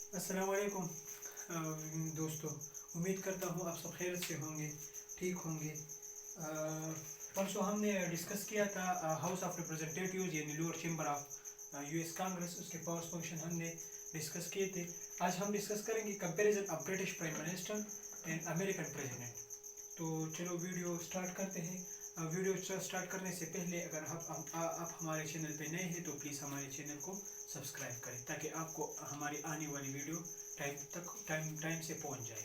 अस्सलाम वालेकुम दोस्तों, उम्मीद करता हूँ आप सब खैरियत से होंगे, ठीक होंगे। परसों हमने डिस्कस किया था हाउस ऑफ रिप्रेजेंटेटिव्स यानी lower chamber of US Congress, उसके पावर्स फंक्शन हमने डिस्कस किए थे। आज हम डिस्कस करेंगे comparison of British prime minister and American president. तो चलो वीडियो स्टार्ट करते हैं। वीडियो स्टार्ट करने से पहले अगर आप हमारे चैनल पे नए हैं तो प्लीज़ हमारे चैनल को सब्सक्राइब करें ताकि आपको हमारी आने वाली वीडियो टाइम से पहुंच जाए।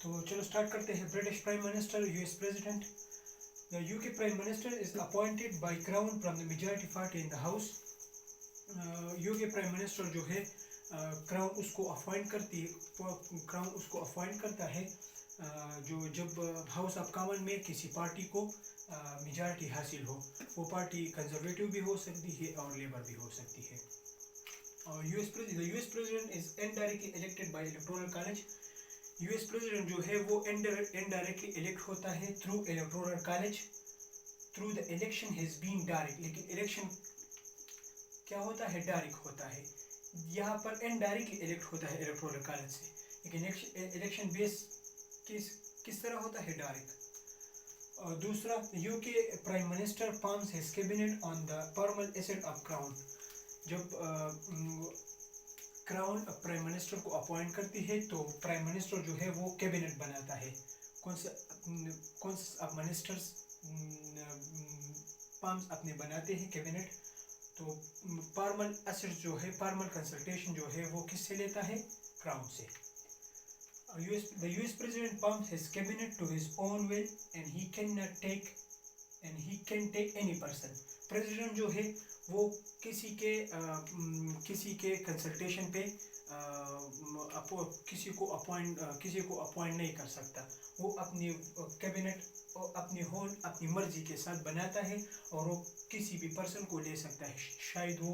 तो चलो स्टार्ट करते हैं। British prime minister, US president. The UK prime minister is appointed by crown from the majority party in the house. UK prime minister जो है क्राउन उसको अपॉइंट करता है जो जब हाउस ऑफ कॉमन में किसी पार्टी को मेजॉरिटी हासिल हो। वो पार्टी कंजर्वेटिव भी हो सकती है और लेबर भी हो सकती है। और US president is indirectly elected by electoral college. US president जो है वो इनडायरेक्टली इलेक्ट होता है through electoral college. Through the election has been direct, लेकिन इलेक्शन क्या होता है, डायरेक्ट होता है। यहाँ पर इनडायरेक्टली इलेक्ट होता है इलेक्टोरल कॉलेज से, लेकिन इलेक्शन बेस किस तरह होता है, डायरेक्ट। और दूसरा, UK prime minister palms his cabinet on the परमल एसेट ऑफ क्राउन। जब क्राउन प्राइम मिनिस्टर को अपॉइंट करती है तो प्राइम मिनिस्टर जो है वो कैबिनेट बनाता है। कौन से मिनिस्टर्स पाम्स अपने बनाते हैं कैबिनेट। तो पार्मल एसेट जो है, पार्मल कंसल्टेशन जो है वो किससे लेता है, क्राउन से। The US president pumps his cabinet to his own will and he can take any person. President जो है वो किसी के कंसल्टेशन पे किसी को अपॉइंट नहीं कर सकता। वो अपनी कैबिनेट अपनी मर्जी के साथ बनाता है और वो किसी भी पर्सन को ले सकता है, शायद वो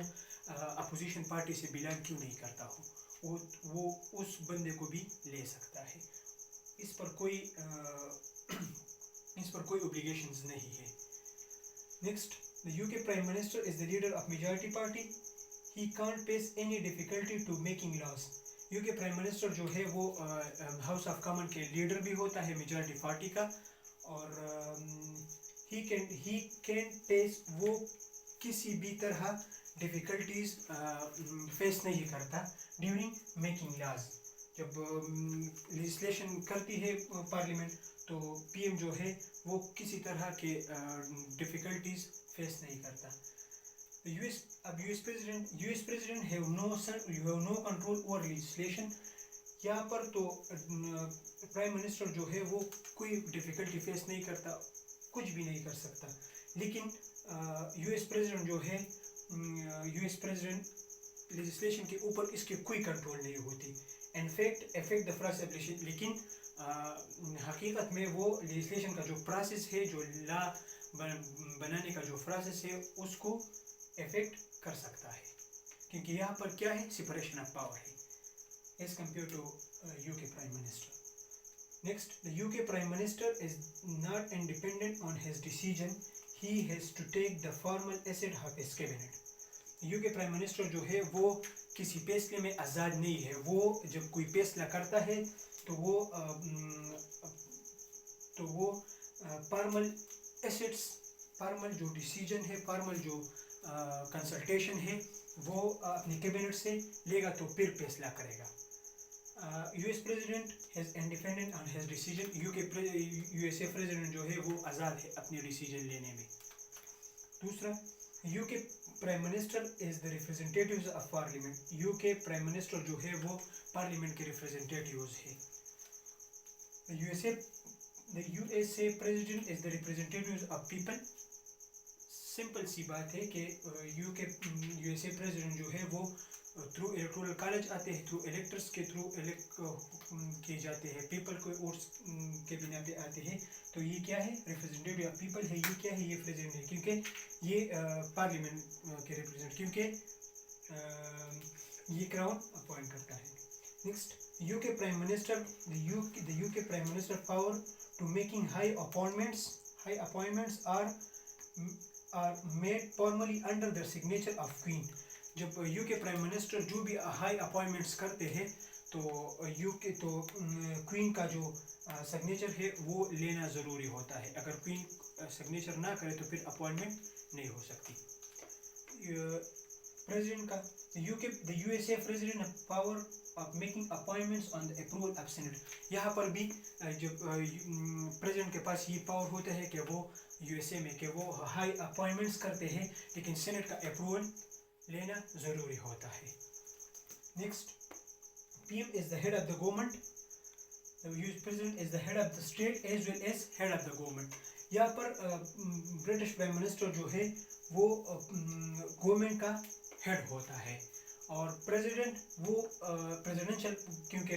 अपोजिशन पार्टी से बिलोंग क्यों नहीं करता हो, वो उस बंदे को भी ले सकता है। इस पर कोई ओब्लिगेशंस नहीं है। Next, the UK prime minister is the leader of majority party. He can't face any difficulty to making laws. UK prime minister जो है वो हाउस ऑफ कॉमन के लीडर भी होता है मेजॉरिटी पार्टी का, और ही कैन फेस, वो किसी भी तरह डिफ़िकल्टीज फेस नहीं करता ड्यूरिंग मेकिंग लॉज। जब लेजिस्लेशन करती है पार्लियामेंट तो पीएम जो है वो किसी तरह के डिफ़िकल्टीज फेस नहीं करता। US president have no control over legislation. यहाँ पर तो प्राइम मिनिस्टर जो है वो कोई डिफ़िकल्टी फेस नहीं करता, कुछ भी नहीं कर सकता। लेकिन यूएस प्रेसिडेंट जो है, यूएस प्रेसिडेंट लेजिस्लेशन के ऊपर इसके कोई कंट्रोल नहीं होती। इनफैक्ट इफेक्ट द प्रोसेस, लेकिन हकीकत में वो लेजिस्लेशन का जो प्रोसेस है, जो लॉ बनाने का जो प्रोसेस है, उसको इफेक्ट कर सकता है, क्योंकि यहाँ पर क्या है, सेपरेशन ऑफ पावर है as compare to UK prime minister. Next, the UK Prime Minister is not independent on his decision. He has to take the formal assent of his cabinet. UK Prime Minister जो है वो किसी फैसले में आज़ाद नहीं है। वो जब कोई फैसला करता है तो वो फॉर्मल एसेट्स, फॉर्मल जो डिसीजन है, फॉर्मल जो कंसल्टेशन है, वो अपने कैबिनेट से लेगा तो फिर फैसला करेगा। US president has independent on his decision. USA president जो है वो आज़ाद है अपने डिसीजन लेने में। दूसरा, UK prime minister is the representatives of parliament. UK prime minister जो है वो पार्लियामेंट के रिप्रेजेंटेटिव्स है। The USA president is the representatives of people. Simple सी बात है कि यूएसए प्रेसिडेंट जो है वो थ्रू इलेक्टोरल कॉलेज आते हैं, थ्रू इलेक्टर्स के थ्रू इलेक्ट किए जाते हैं, पीपल को वोट्स के बिना पे आते हैं। तो ये क्या है, रिप्रेजेंटेटिव ऑफ पीपल है। ये क्या है, ये प्रेसिडेंट है, क्योंकि ये पार्लियामेंट के रिप्रेजेंट, क्योंकि ये क्राउन अपॉइंट करता है। Next, UK prime minister, the UK prime minister power to making high appointments are made formally under the signature of queen. जब यूके प्राइम मिनिस्टर जो भी हाई अपॉइंटमेंट्स करते हैं तो यूके तो क्वीन का जो सिग्नेचर है वो लेना ज़रूरी होता है. अगर क्वीन सिग्नेचर ना करे तो फिर अपॉइंटमेंट नहीं हो सकती. प्रेसिडेंट का UK the USA president power of making appointments on the approval of senate. यहाँ पर भी जब प्रेसिडेंट के पास ये पावर होता है कि वो यूएसए में कि वो हाई अपॉइंटमेंट्स करते हैं, लेकिन सेनेट का अप्रूवल लेना ज़रूरी होता है. Next, PM is the head of the government. The US president is the head of the state as well as head of the government. यहाँ पर ब्रिटिश प्राइम मिनिस्टर जो है वो गवर्नमेंट का हेड होता है और प्रेसिडेंट वो प्रेसिडेंशियल, क्योंकि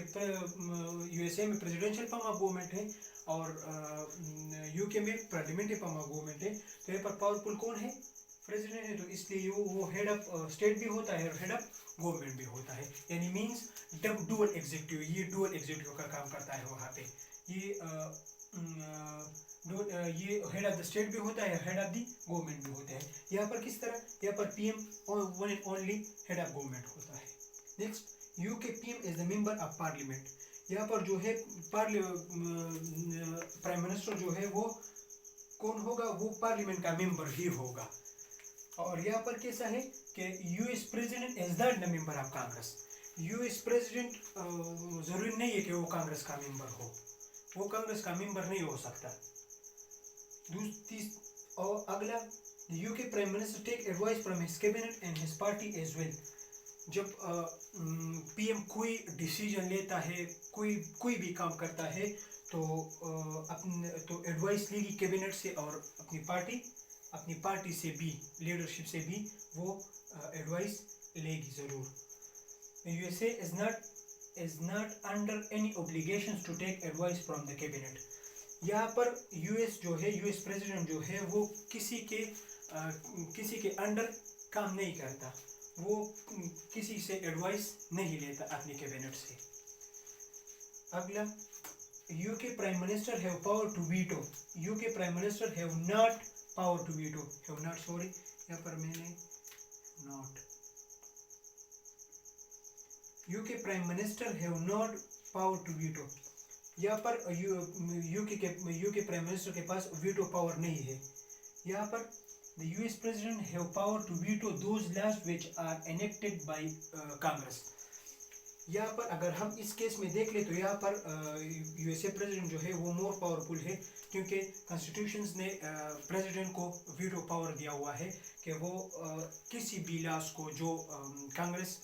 यूएसए में प्रेसिडेंशियल फॉर्म ऑफ गवर्नमेंट है और यूके में पार्लियामेंट्री फॉर्म ऑफ गवर्नमेंट है. तो यहाँ पर पावरफुल कौन है? प्रेसिडेंट है. तो इसलिए वो हेड ऑफ स्टेट भी होता है और हेड ऑफ गवर्नमेंट भी होता है. यानी मीन्स डुअल एग्जीक्यूटिव, ये डुअल एग्जीक्यूटिव का काम करता है वहाँ पे. ये हेड ऑफ द स्टेट भी होता है, हेड ऑफ द गवर्नमेंट भी होता है. यहाँ पर किस तरह? यहाँ पर PM one and only head of government होता है. Next, UK PM is the member of parliament. यहाँ पर जो है प्राइम मिनिस्टर जो है वो कौन होगा? वो पार्लियामेंट का मेंबर ही होगा. और यहाँ पर कैसा है कि US president is the member of Congress. US president जरूरी नहीं है कि वो कांग्रेस का मेंबर हो, वो कांग्रेस का मेंबर नहीं हो सकता. और अगला, UK prime minister take advice from his cabinet and his party as well. जब PM कोई डिसीजन लेता है, कोई भी काम करता है तो एडवाइस लेगी कैबिनेट से और अपनी पार्टी से भी, लीडरशिप से भी वो एडवाइस लेगी ज़रूर. USA is not under any obligations to take advice from the cabinet. यहाँ पर यूएस जो है, यूएस प्रेसिडेंट जो है वो किसी के अंडर काम नहीं करता, वो किसी से एडवाइस नहीं लेता अपनी कैबिनेट से. अगला, UK prime minister have power to veto. UK prime minister have not power to veto, have not, sorry यहाँ पर मैंने not. UK prime minister have not power to veto. यहाँ पर यूके प्राइम मिनिस्टर के पास veto power नहीं है. यहाँ पर the US president have power to veto those laws which are enacted by Congress. यहाँ पर अगर हम इस केस में देख ले तो यहाँ पर यूएसए प्रेसिडेंट जो है वो मोर पावरफुल है, क्योंकि कॉन्स्टिट्यूशंस ने प्रेसिडेंट को वीटो पावर दिया हुआ है कि वो किसी भी लॉज को जो कांग्रेस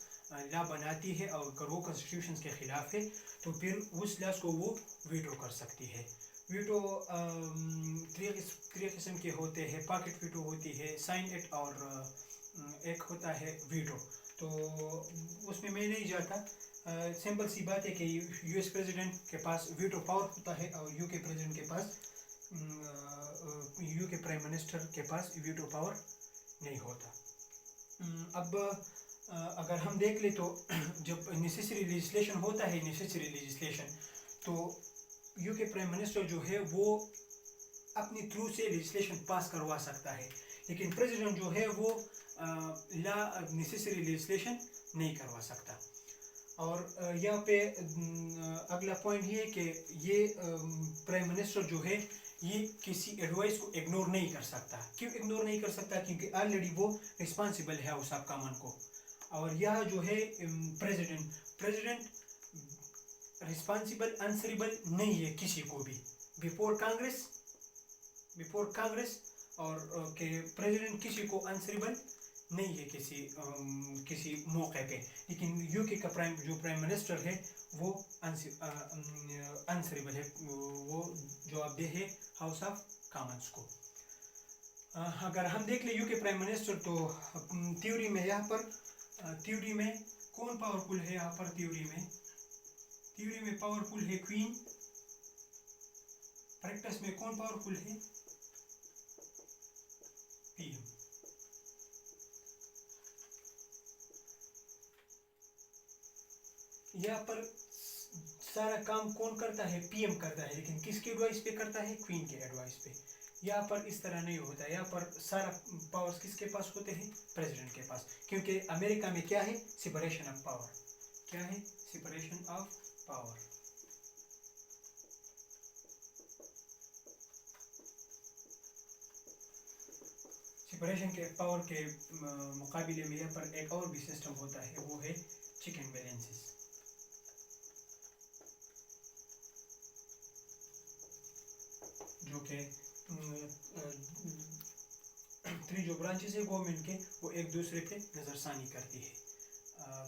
लॉ बनाती है और अगर वो कॉन्स्टिट्यूशन के खिलाफ है तो फिर उस लॉज को वो वीटो कर सकती है. वीटो तीन किस्म के होते हैं. पॉकेट वीटो होती है, साइन इट, और एक होता है वीटो. तो उसमें मैं नहीं जाता. सिंपल सी बात है कि यूएस प्रेसिडेंट के पास वीटो पावर होता है और यूके प्रेसिडेंट के पास, यूके प्राइम मिनिस्टर के पास वीटो पावर नहीं होता. अब अगर हम देख ले तो जब नेसेसरी लेजिस्लेशन होता है, नेसेसरी लेजिस्लेशन, तो यूके प्राइम मिनिस्टर जो है वो अपनी थ्रू से लेजिस्लेशन पास करवा सकता है, लेकिन प्रेसिडेंट जो है वो नेसेसरी लेजिस्लेशन नहीं करवा सकता. और यहाँ पे अगला पॉइंट ये है कि ये प्राइम मिनिस्टर जो है ये किसी एडवाइस को इग्नोर नहीं कर सकता. क्यों इग्नोर नहीं कर सकता? क्योंकि ऑलरेडी वो रिस्पॉन्सिबल है उस सब कामन को. और यह जो है प्रेसिडेंट रिस्पॉन्सिबल, आंसरेबल नहीं है किसी को भी बिफोर कांग्रेस, और के प्रेसिडेंट किसी को आंसरेबल नहीं है किसी मौके पे. लेकिन यूके का प्राइम मिनिस्टर है वो आंसरेबल है, वो जवाबदेह है हाउस ऑफ कॉमन्स को. अगर हम देख ले यूके प्राइम मिनिस्टर तो थ्योरी में यहाँ पर थ्योरी में कौन पावरफुल है? यहाँ पर थ्योरी में पावरफुल है क्वीन. प्रैक्टिस में कौन पावरफुल है? PM. यहाँ पर सारा काम कौन करता है? PM करता है, लेकिन किसके एडवाइस पे करता है? क्वीन के एडवाइस पे. यहाँ पर इस तरह नहीं होता है, यहाँ पर सारा पावर्स किसके पास होते हैं, प्रेसिडेंट के पास, क्योंकि अमेरिका में क्या है, सेपरेशन ऑफ पावर, क्या है, सेपरेशन ऑफ पावर। सेपरेशन के पावर के मुकाबले में यहाँ पर एक और भी सिस्टम होता है, वो है चेक एंड बैलेंसेस। जो कि थ्री जो ब्रांचेस है गवर्नमेंट के, वो एक दूसरे पे नज़रसानी करती है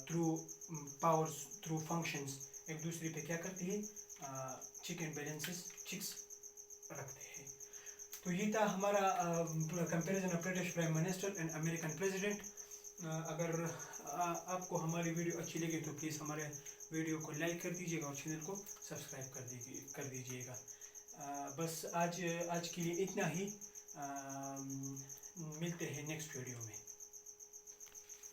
थ्रू पावर्स, थ्रू फंक्शंस, एक दूसरे पे क्या करती है, चेक एंड बैलेंसेस, चेक्स रखते हैं। तो ये था हमारा comparison of British prime minister and American president. अगर आपको हमारी वीडियो अच्छी लगी तो प्लीज़ हमारे वीडियो को लाइक कर दीजिएगा और चैनल को सब्सक्राइब कर दीजिएगा। बस आज के लिए इतना ही, मिलते हैं नेक्स्ट वीडियो में।